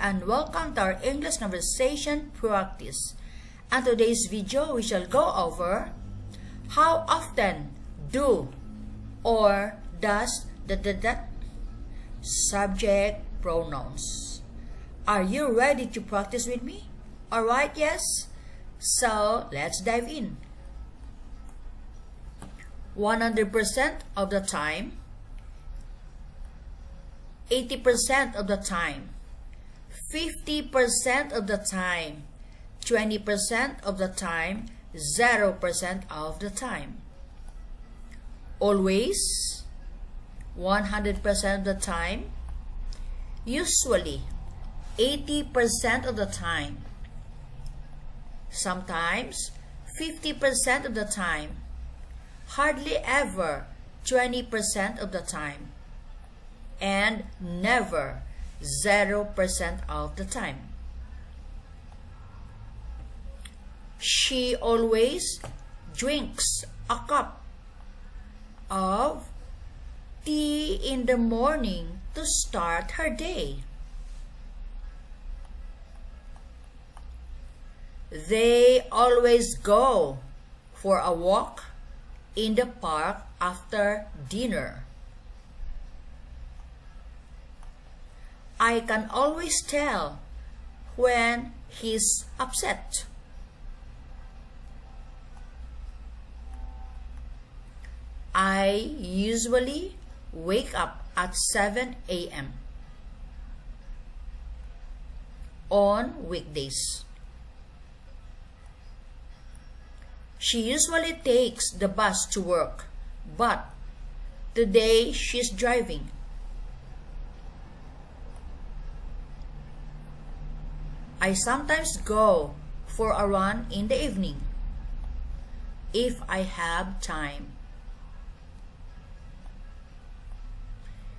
and welcome to our English conversation practice. And today's video we shall go over how often do or does subject pronouns. Are you ready to practice with me? Alright, yes? So let's dive in. 100% of the time, 80% of the time, 50% of the time, 20% of the time, 0% of the time. Always, 100% of the time, usually, 80% of the time, sometimes, 50% of the time, hardly ever, 20% of the time, and never, 0% of the time. She always drinks a cup of tea in the morning to start her day. They always go for a walk in the park after dinner. I can always tell when he's upset. I usually wake up at 7 a.m. on weekdays. She usually takes the bus to work, but today she's driving. I sometimes go for a run in the evening if I have time.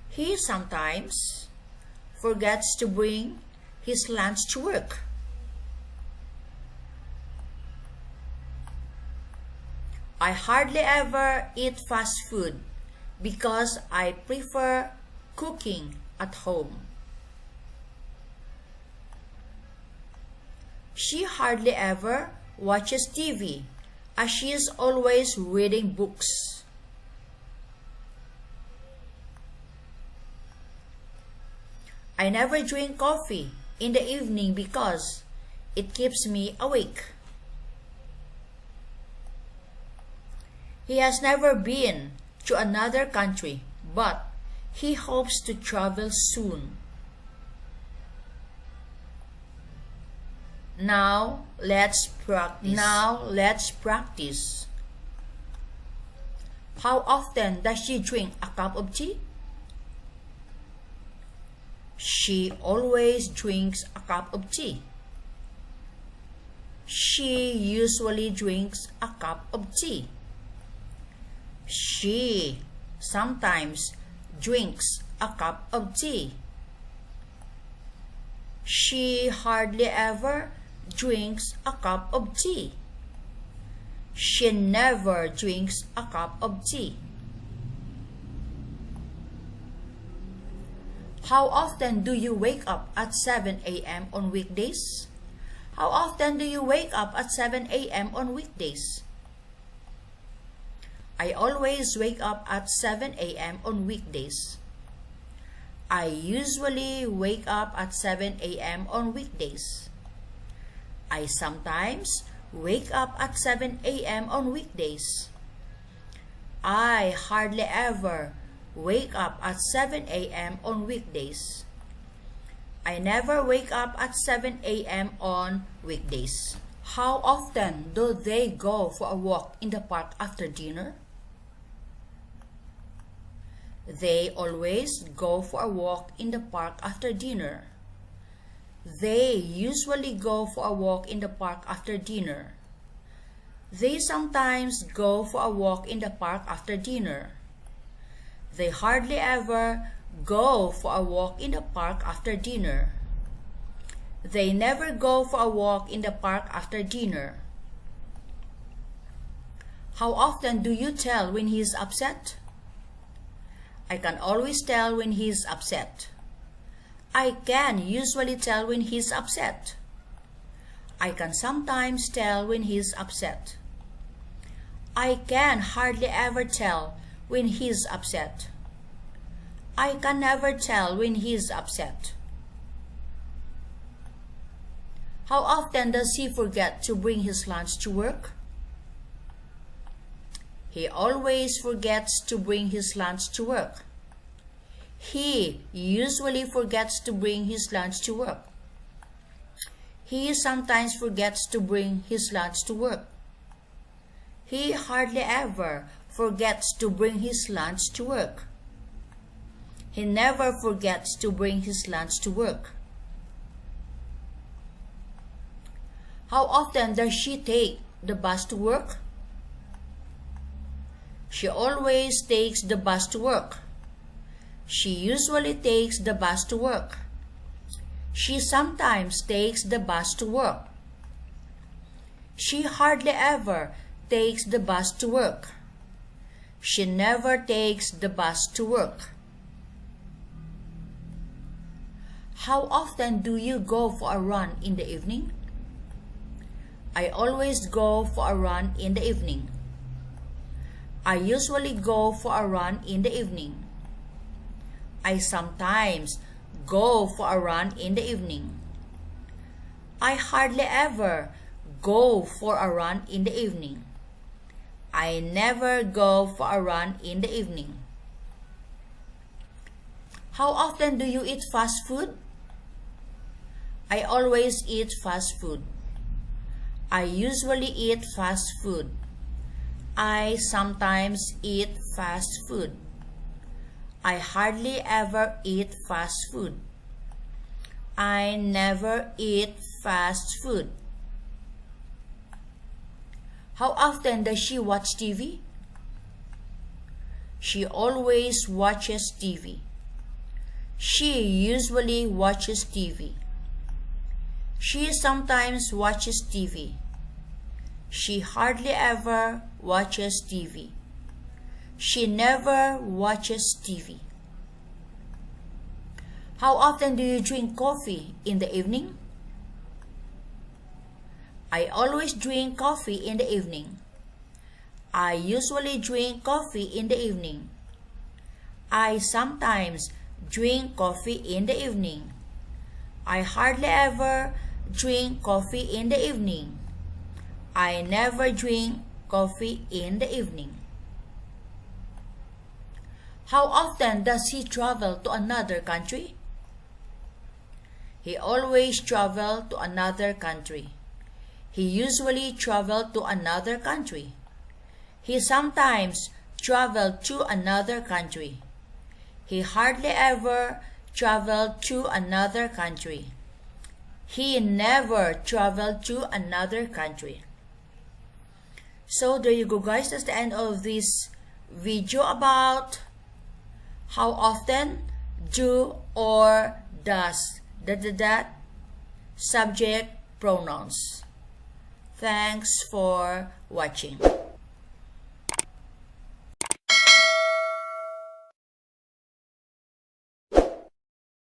He sometimes forgets to bring his lunch to work. I hardly ever eat fast food because I prefer cooking at home. She hardly ever watches TV as she is always reading books. I never drink coffee in the evening because it keeps me awake. He has never been to another country, but he hopes to travel soon. Now let's practice. How often does she drink a cup of tea? She always drinks a cup of tea. She usually drinks a cup of tea. She sometimes drinks a cup of tea. She hardly ever drinks a cup of tea. She never drinks a cup of tea. How often do you wake up at 7 a.m. on weekdays? How often do you wake up at 7 a.m. on weekdays? I always wake up at 7 a.m. on weekdays. I usually wake up at 7 a.m. on weekdays. I sometimes wake up at 7 a.m. on weekdays. I hardly ever wake up at 7 a.m. on weekdays. I never wake up at 7 a.m. on weekdays. How often do they go for a walk in the park after dinner? They always go for a walk in the park after dinner. They usually go for a walk in the park after dinner. They sometimes go for a walk in the park after dinner. They hardly ever go for a walk in the park after dinner. They never go for a walk in the park after dinner. How often do you tell when he is upset? I can always tell when he is upset. I can usually tell when he's upset. I can sometimes tell when he's upset. I can hardly ever tell when he's upset. I can never tell when he's upset. How often does he forget to bring his lunch to work? He always forgets to bring his lunch to work. He usually forgets to bring his lunch to work. He sometimes forgets to bring his lunch to work. He hardly ever forgets to bring his lunch to work. He never forgets to bring his lunch to work. How often does she take the bus to work? She always takes the bus to work. She usually takes the bus to work. She sometimes takes the bus to work. She hardly ever takes the bus to work. She never takes the bus to work. How often do you go for a run in the evening? I always go for a run in the evening. I usually go for a run in the evening. I sometimes go for a run in the evening. I hardly ever go for a run in the evening. I never go for a run in the evening. How often do you eat fast food? I always eat fast food. I usually eat fast food. I sometimes eat fast food. I hardly ever eat fast food. I never eat fast food. How often does she watch TV? She always watches TV. She usually watches TV. She sometimes watches TV. She hardly ever watches TV. She never watches TV. How often do you drink coffee in the evening? I always drink coffee in the evening. I usually drink coffee in the evening. I sometimes drink coffee in the evening. I hardly ever drink coffee in the evening. I never drink coffee in the evening. How often does he travel to another country? He always travels to another country. He usually travels to another country. He sometimes travels to another country. He hardly ever travels to another country. He never travels to another country. So there you go, guys. That's the end of this video about how often do or does subject pronouns. Thanks for watching.